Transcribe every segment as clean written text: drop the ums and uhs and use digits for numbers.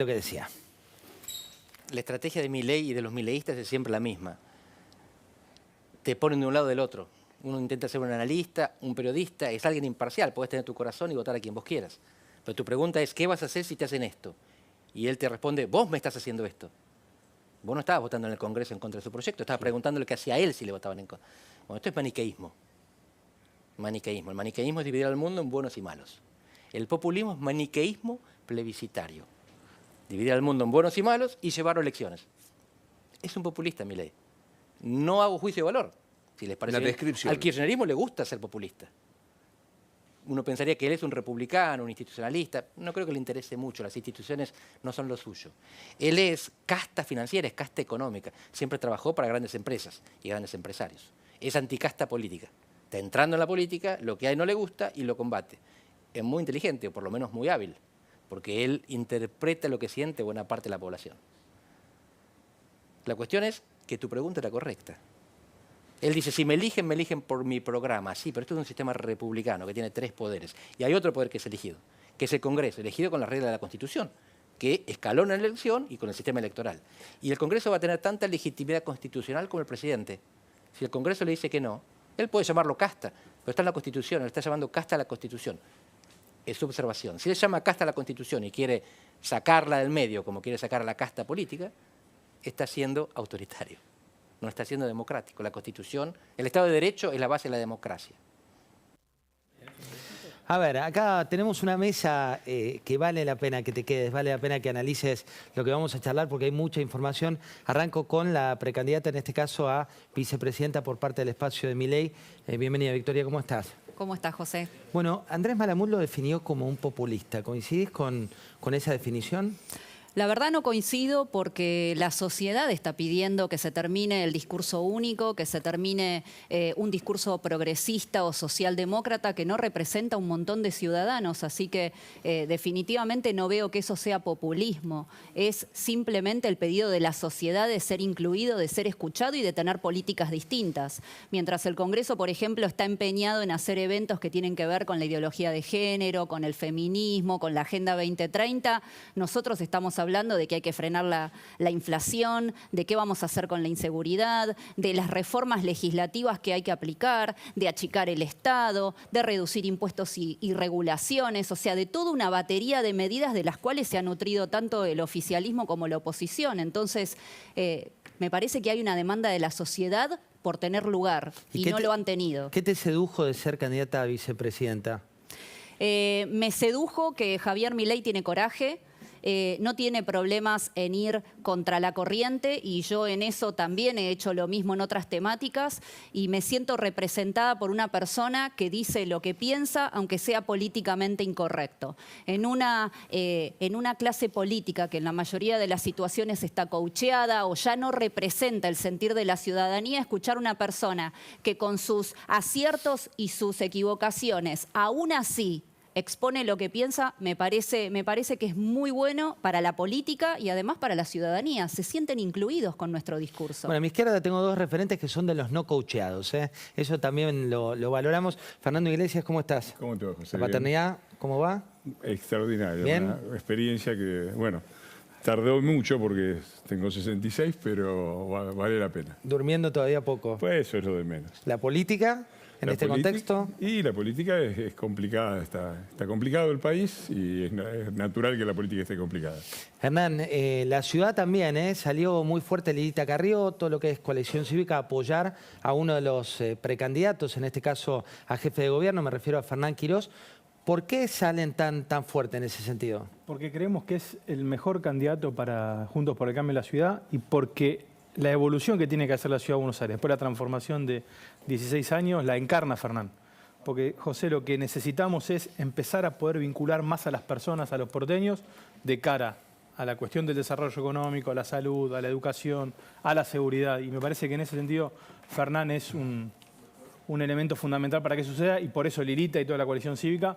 Lo que decía. La estrategia de Milei y de los mileístas es siempre la misma. Te ponen de un lado o del otro. Uno intenta ser un analista, un periodista, es alguien imparcial. Puedes tener tu corazón y votar a quien vos quieras. Pero tu pregunta es, ¿qué vas a hacer si te hacen esto? Y él te responde, vos me estás haciendo esto. Vos no estabas votando en el Congreso en contra de su proyecto, estabas preguntándole qué hacía él si le votaban en contra. Bueno, esto es maniqueísmo. Maniqueísmo. El maniqueísmo es dividir al mundo en buenos y malos. El populismo es maniqueísmo plebiscitario. Dividir al mundo en buenos y malos y llevarlo a elecciones. Es un populista, Milei. No hago juicio de valor. Si les parece bien. Al kirchnerismo le gusta ser populista. Uno pensaría que él es un republicano, un institucionalista. No creo que le interese mucho. Las instituciones no son lo suyo. Él es casta financiera, es casta económica. Siempre trabajó para grandes empresas y grandes empresarios. Es anticasta política. Está entrando en la política, lo que a él no le gusta y lo combate. Es muy inteligente, o por lo menos muy hábil, porque él interpreta lo que siente buena parte de la población. La cuestión es que tu pregunta era correcta. Él dice, si me eligen por mi programa. Sí, pero esto es un sistema republicano que tiene 3 poderes. Y hay otro poder que es elegido, que es el Congreso, elegido con las reglas de la Constitución, que escalona la elección y con el sistema electoral. Y el Congreso va a tener tanta legitimidad constitucional como el presidente. Si el Congreso le dice que no, él puede llamarlo casta, pero está en la Constitución, él está llamando casta a la Constitución. Es su observación. Si él llama casta a la Constitución y quiere sacarla del medio, como quiere sacar a la casta política, está siendo autoritario. No está siendo democrático. La Constitución, el Estado de Derecho es la base de la democracia. A ver, acá tenemos una mesa que vale la pena que te quedes, vale la pena que analices lo que vamos a charlar porque hay mucha información. Arranco con la precandidata, en este caso a vicepresidenta por parte del espacio de Milei. Bienvenida, Victoria, ¿cómo estás? ¿Cómo estás, José? Bueno, Andrés Malamud lo definió como un populista. ¿Coincidís con esa definición? La verdad no coincido porque la sociedad está pidiendo que se termine el discurso único, que se termine un discurso progresista o socialdemócrata que no representa a un montón de ciudadanos. Así que definitivamente no veo que eso sea populismo. Es simplemente el pedido de la sociedad de ser incluido, de ser escuchado y de tener políticas distintas. Mientras el Congreso, por ejemplo, está empeñado en hacer eventos que tienen que ver con la ideología de género, con el feminismo, con la Agenda 2030, nosotros estamos hablando de que hay que frenar la inflación, de qué vamos a hacer con la inseguridad, de las reformas legislativas que hay que aplicar, de achicar el Estado, de reducir impuestos y regulaciones, o sea, de toda una batería de medidas de las cuales se ha nutrido tanto el oficialismo como la oposición. Entonces, me parece que hay una demanda de la sociedad por tener lugar y no lo han tenido. ¿Qué te sedujo de ser candidata a vicepresidenta? Me sedujo que Javier Milei tiene coraje, no tiene problemas en ir contra la corriente y yo en eso también he hecho lo mismo en otras temáticas y me siento representada por una persona que dice lo que piensa aunque sea políticamente incorrecto. En una clase política que en la mayoría de las situaciones está coacheada o ya no representa el sentir de la ciudadanía, escuchar a una persona que con sus aciertos y sus equivocaciones aún así expone lo que piensa, me parece que es muy bueno para la política y además para la ciudadanía. Se sienten incluidos con nuestro discurso. Bueno, a mi izquierda tengo 2 referentes que son de los no coacheados, ¿eh? Eso también lo valoramos. Fernando Iglesias, ¿cómo estás? ¿Cómo te va, José? ¿La paternidad, cómo va? Extraordinario. ¿Bien? Una experiencia que, bueno, tardó mucho porque tengo 66, pero vale la pena. ¿Durmiendo todavía poco? Pues eso es lo de menos. ¿La política en este contexto? Y la política es complicada, está complicado el país y es natural que la política esté complicada. Hernán, la ciudad también salió muy fuerte Lilita Carrió, todo lo que es coalición cívica, a apoyar a uno de los precandidatos, en este caso a jefe de gobierno, me refiero a Fernán Quirós. ¿Por qué salen tan fuerte en ese sentido? Porque creemos que es el mejor candidato para Juntos por el Cambio en la ciudad y porque la evolución que tiene que hacer la Ciudad de Buenos Aires, después de la transformación de 16 años, la encarna Fernán. Porque, José, lo que necesitamos es empezar a poder vincular más a las personas, a los porteños, de cara a la cuestión del desarrollo económico, a la salud, a la educación, a la seguridad. Y me parece que en ese sentido Fernán es un elemento fundamental para que suceda y por eso Lilita y toda la coalición cívica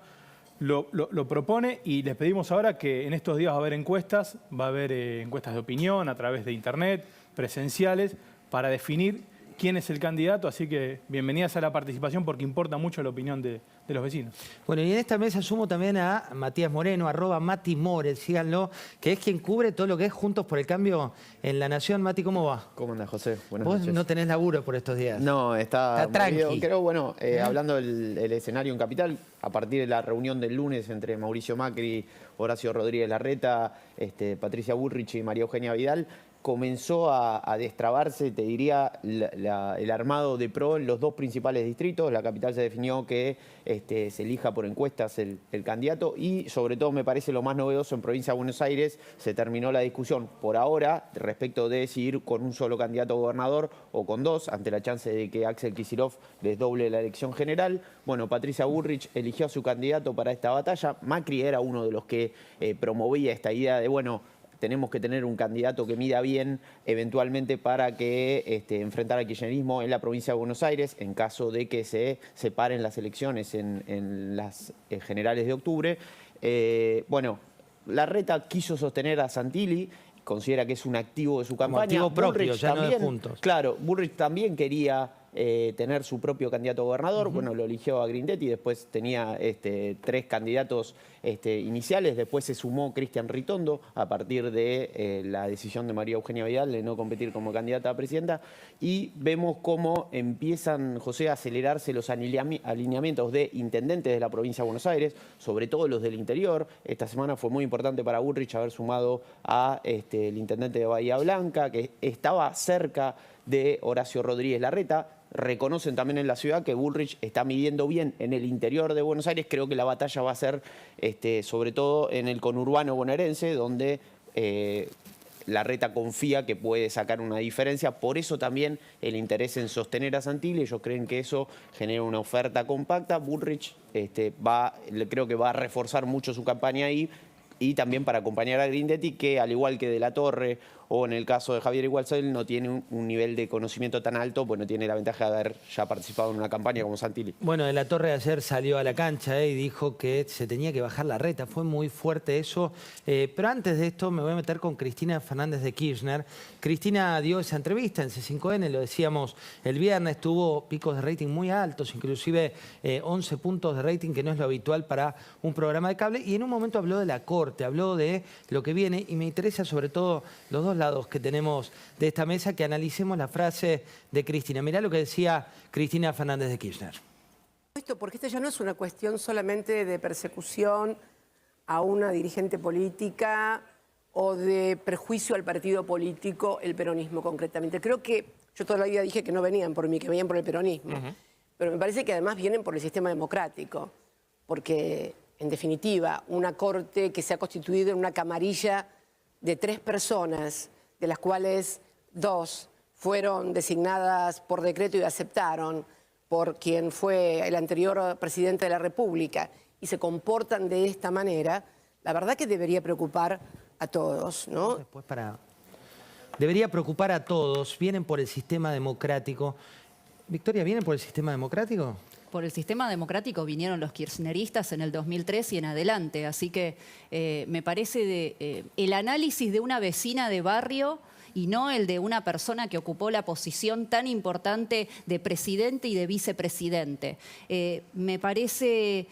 lo propone y les pedimos ahora que en estos días va a haber encuestas de opinión a través de internet, presenciales, para definir quién es el candidato, así que bienvenidas a la participación porque importa mucho la opinión de los vecinos. Bueno, y en esta mesa sumo también a Matías Moreno, @MatiMore, síganlo, que es quien cubre todo lo que es Juntos por el Cambio en La Nación. Mati, ¿cómo va? ¿Cómo andas, José? Buenas Vos noches. no tenés laburo por estos días. No, está tranqui. movido. Creo, bueno, hablando del escenario en Capital, a partir de la reunión del lunes entre Mauricio Macri, Horacio Rodríguez Larreta, Patricia Bullrich y María Eugenia Vidal, comenzó a destrabarse, te diría, el armado de PRO en los dos principales distritos. La Capital se definió que se elija por encuestas el candidato y, sobre todo, me parece lo más novedoso, en Provincia de Buenos Aires se terminó la discusión por ahora respecto de si ir con un solo candidato a gobernador o con dos, ante la chance de que Axel Kicillof les doble la elección general. Bueno, Patricia Bullrich eligió a su candidato para esta batalla. Macri era uno de los que promovía esta idea de, bueno, tenemos que tener un candidato que mida bien eventualmente para que enfrentar al kirchnerismo en la provincia de Buenos Aires en caso de que se separen las elecciones en las generales de octubre. Bueno, Larreta quiso sostener a Santilli, considera que es un activo de su campaña. Como activo propio, Bullrich ya no de también, Juntos. Claro, Bullrich también quería tener su propio candidato a gobernador. Bueno, lo eligió a Grindetti, después tenía 3 candidatos iniciales, después se sumó Cristian Ritondo a partir de la decisión de María Eugenia Vidal de no competir como candidata a presidenta, y vemos cómo empiezan, José, a acelerarse los alineamientos de intendentes de la provincia de Buenos Aires, sobre todo los del interior. Esta semana fue muy importante para Bullrich haber sumado a el intendente de Bahía Blanca, que estaba cerca de Horacio Rodríguez Larreta. Reconocen también en la ciudad que Bullrich está midiendo bien en el interior de Buenos Aires. Creo que la batalla va a ser sobre todo en el conurbano bonaerense, donde Larreta confía que puede sacar una diferencia. Por eso también el interés en sostener a Santilli. Ellos creen que eso genera una oferta compacta. Bullrich creo que va a reforzar mucho su campaña ahí, y también para acompañar a Grindetti, que al igual que De la Torre o en el caso de Javier Igualzoil, no tiene un nivel de conocimiento tan alto, pues no tiene la ventaja de haber ya participado en una campaña como Santilli. Bueno, De la Torre ayer salió a la cancha y dijo que se tenía que bajar Larreta. Fue muy fuerte eso. Pero antes de esto me voy a meter con Cristina Fernández de Kirchner. Cristina dio esa entrevista en C5N, lo decíamos el viernes, tuvo picos de rating muy altos, inclusive 11 puntos de rating, que no es lo habitual para un programa de cable. Y en un momento habló de la Corte, habló de lo que viene, y me interesa sobre todo los dos lados que tenemos de esta mesa, que analicemos la frase de Cristina. Mirá lo que decía Cristina Fernández de Kirchner. Porque esta ya no es una cuestión solamente de persecución a una dirigente política o de prejuicio al partido político, el peronismo concretamente. Creo que yo toda la vida dije que no venían por mí, que venían por el peronismo. Pero me parece que además vienen por el sistema democrático, porque en definitiva una corte que se ha constituido en una camarilla de 3 personas, de las cuales 2 fueron designadas por decreto y aceptaron por quien fue el anterior presidente de la República, y se comportan de esta manera, la verdad que debería preocupar a todos, ¿no? Debería preocupar a todos. Vienen por el sistema democrático. Victoria, ¿vienen por el sistema democrático? Por el sistema democrático vinieron los kirchneristas en el 2003 y en adelante. Así que me parece el análisis de una vecina de barrio y no el de una persona que ocupó la posición tan importante de presidente y de vicepresidente. Me parece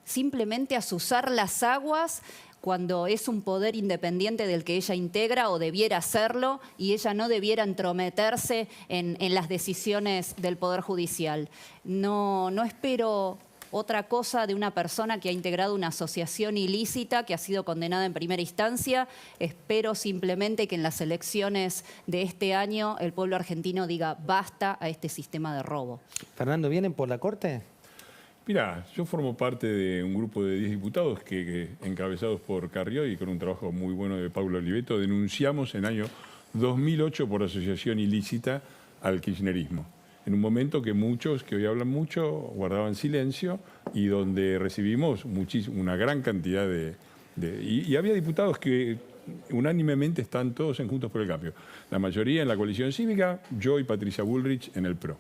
simplemente azuzar las aguas cuando es un poder independiente del que ella integra, o debiera hacerlo, y ella no debiera entrometerse en las decisiones del Poder Judicial. No espero otra cosa de una persona que ha integrado una asociación ilícita, que ha sido condenada en primera instancia. Espero simplemente que en las elecciones de este año el pueblo argentino diga basta a este sistema de robo. Fernando, ¿vienen por la Corte? Mirá, yo formo parte de un grupo de 10 diputados que encabezados por Carrió y con un trabajo muy bueno de Paulo Oliveto, denunciamos en el año 2008 por asociación ilícita al kirchnerismo. En un momento que muchos, que hoy hablan mucho, guardaban silencio, y donde recibimos una gran cantidad y había diputados que unánimemente están todos en Juntos por el Cambio. La mayoría en la coalición cívica, yo y Patricia Bullrich en el PRO.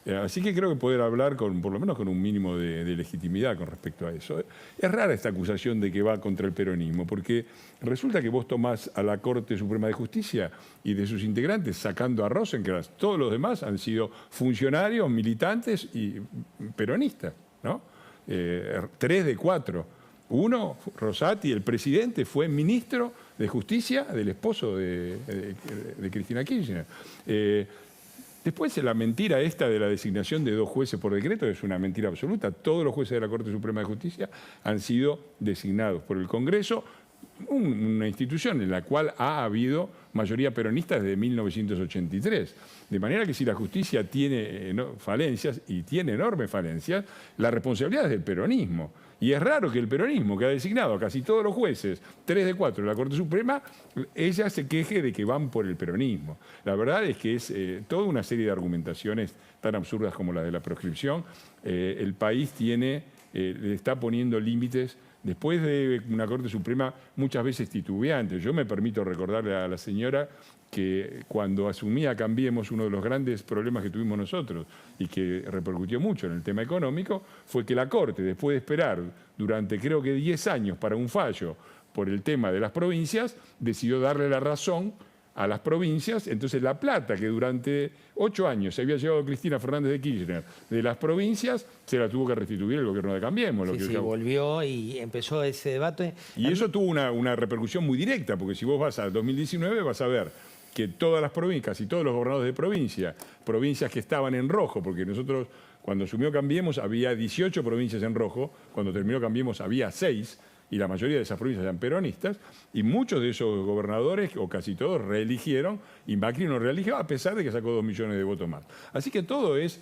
Así que creo que poder hablar por lo menos con un mínimo de legitimidad con respecto a eso. Es rara esta acusación de que va contra el peronismo, porque resulta que vos tomás a la Corte Suprema de Justicia y de sus integrantes, sacando a Rosenkrantz, todos los demás han sido funcionarios, militantes y peronistas, ¿no? 3 de 4. Uno, Rosati, el presidente, fue ministro de Justicia del esposo de Cristina Kirchner. Después, la mentira esta de la designación de 2 jueces por decreto es una mentira absoluta. Todos los jueces de la Corte Suprema de Justicia han sido designados por el Congreso, una institución en la cual ha habido mayoría peronista desde 1983. De manera que si la justicia tiene falencias, y tiene enormes falencias, la responsabilidad es del peronismo. Y es raro que el peronismo, que ha designado a casi todos los jueces, 3 de 4 de la Corte Suprema, ella se queje de que van por el peronismo. La verdad es que es toda una serie de argumentaciones tan absurdas como la de la proscripción. El país le está poniendo límites después de una Corte Suprema muchas veces titubeante. Yo me permito recordarle a la señora que cuando asumía Cambiemos, uno de los grandes problemas que tuvimos nosotros y que repercutió mucho en el tema económico, fue que la Corte, después de esperar durante creo que 10 años para un fallo por el tema de las provincias, decidió darle la razón a las provincias. Entonces la plata que durante 8 años se había llevado Cristina Fernández de Kirchner de las provincias, se la tuvo que restituir el gobierno de Cambiemos. Sí, volvió y empezó ese debate. Y eso tuvo una repercusión muy directa, porque si vos vas a 2019 vas a ver que todas las provincias, casi todos los gobernadores de provincias que estaban en rojo, porque nosotros cuando asumió Cambiemos había 18 provincias en rojo, cuando terminó Cambiemos había 6, y la mayoría de esas provincias eran peronistas, y muchos de esos gobernadores, o casi todos, reeligieron, y Macri no reeligió, a pesar de que sacó 2 millones de votos más. Así que todo es...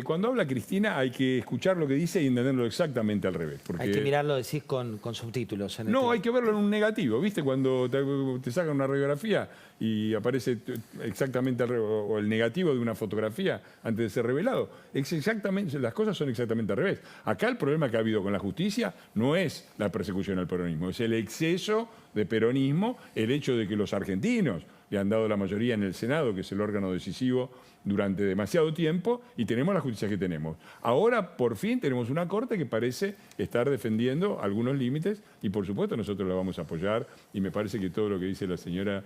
cuando habla Cristina hay que escuchar lo que dice y entenderlo exactamente al revés. Porque... Hay que mirarlo, decís, con subtítulos. No, hay que verlo en un negativo. ¿Viste? Cuando te sacan una radiografía y aparece exactamente o el negativo de una fotografía antes de ser revelado. Las cosas son exactamente al revés. Acá el problema que ha habido con la justicia no es la persecución al peronismo, es el exceso de peronismo, el hecho de que los argentinos le han dado la mayoría en el Senado, que es el órgano decisivo, durante demasiado tiempo, y tenemos la justicia que tenemos. Ahora, por fin, tenemos una Corte que parece estar defendiendo algunos límites, y por supuesto nosotros la vamos a apoyar, y me parece que todo lo que dice la señora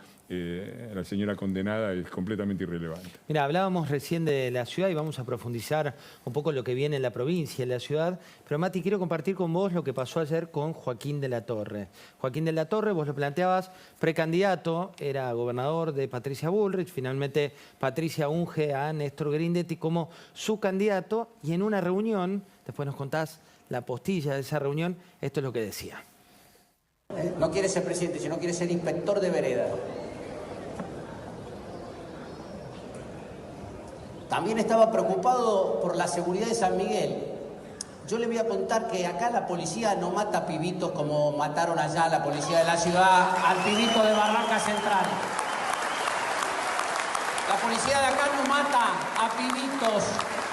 condenada es completamente irrelevante. Mira, hablábamos recién de la ciudad y vamos a profundizar un poco lo que viene en la provincia, en la ciudad, pero Mati, quiero compartir con vos lo que pasó ayer con Joaquín de la Torre. Joaquín de la Torre, vos lo planteabas, precandidato, era gobernador de Patricia Bullrich, finalmente Patricia unge a Néstor Grindetti como su candidato, y en una reunión, después nos contás la postilla de esa reunión, esto es lo que decía. No quiere ser presidente, sino quiere ser inspector de vereda. También estaba preocupado por la seguridad de San Miguel. Yo le voy a contar que acá la policía no mata pibitos como mataron allá la policía de la ciudad al pibito de Barranca Central. La policía de acá no mata a pibitos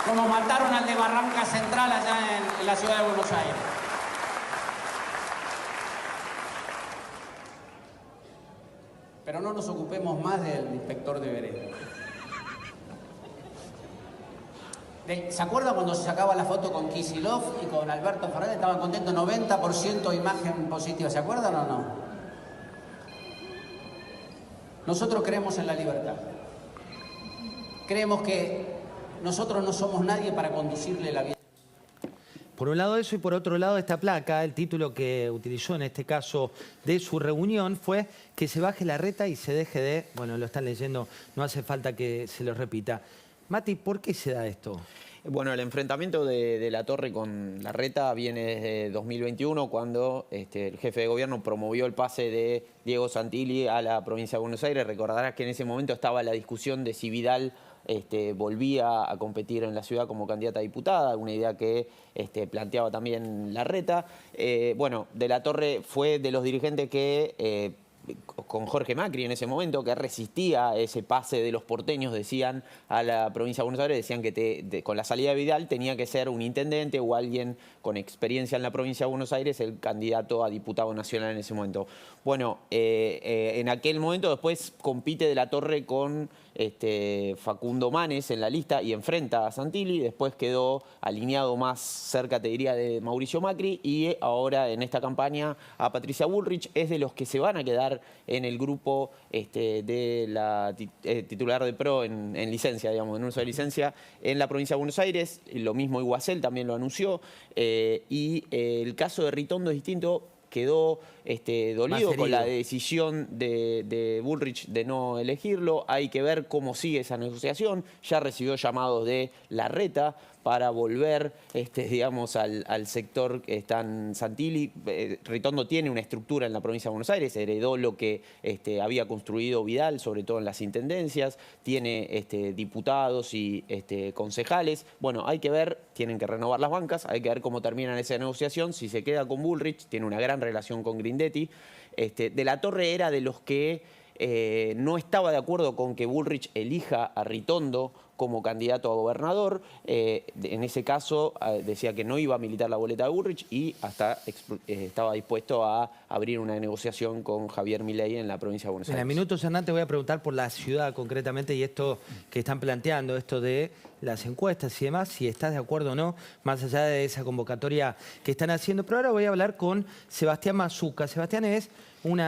como mataron al de Barranca Central allá en la ciudad de Buenos Aires. Pero no nos ocupemos más del inspector de vereda. ¿Se acuerdan cuando se sacaba la foto con Kicillof y con Alberto Fernández? Estaban contentos, 90% imagen positiva. ¿Se acuerdan o no? Nosotros creemos en la libertad. Creemos que nosotros no somos nadie para conducirle la vida. Por un lado eso, y por otro lado esta placa, el título que utilizó en este caso de su reunión fue que se baje la reta y se deje de... Bueno, lo están leyendo, no hace falta que se lo repita. Mati, ¿por qué se da esto? Bueno, el enfrentamiento de la Torre con Larreta viene desde 2021, cuando el jefe de gobierno promovió el pase de Diego Santilli a la provincia de Buenos Aires. Recordarás que en ese momento estaba la discusión de si Vidal volvía a competir en la ciudad como candidata a diputada, una idea que planteaba también Larreta. Bueno, de la Torre fue de los dirigentes que con Jorge Macri en ese momento, que resistía a ese pase de los porteños, decían, a la provincia de Buenos Aires, decían que con la salida de Vidal tenía que ser un intendente o alguien con experiencia en la provincia de Buenos Aires el candidato a diputado nacional en ese momento. Bueno, en aquel momento después compite De la Torre con Facundo Manes en la lista y enfrenta a Santilli, después quedó alineado más cerca, te diría, de Mauricio Macri, y ahora en esta campaña a Patricia Bullrich. Es de los que se van a quedar en el grupo de la titular de PRO en licencia, digamos, en uso de licencia en la provincia de Buenos Aires. Lo mismo Iguacel también lo anunció, y el caso de Ritondo es distinto. Quedó dolido con la decisión de Bullrich de no elegirlo. Hay que ver cómo sigue esa negociación. Ya recibió llamados de Larreta para volver, digamos, al sector que está en Santilli. Ritondo tiene una estructura en la provincia de Buenos Aires, heredó lo que había construido Vidal, sobre todo en las intendencias, tiene diputados y concejales. Bueno, hay que ver, tienen que renovar las bancas, hay que ver cómo terminan esa negociación. Si se queda con Bullrich, tiene una gran relación con Grindetti. De la Torre era de los que no estaba de acuerdo con que Bullrich elija a Ritondo como candidato a gobernador. En ese caso decía que no iba a militar la boleta de Bullrich y hasta estaba dispuesto a abrir una negociación con Javier Milei en la provincia de Buenos Aires. En minutos, Hernán, te voy a preguntar por la ciudad concretamente y esto que están planteando, esto de las encuestas y demás, si estás de acuerdo o no, más allá de esa convocatoria que están haciendo. Pero ahora voy a hablar con Sebastián Mazuca. Sebastián es una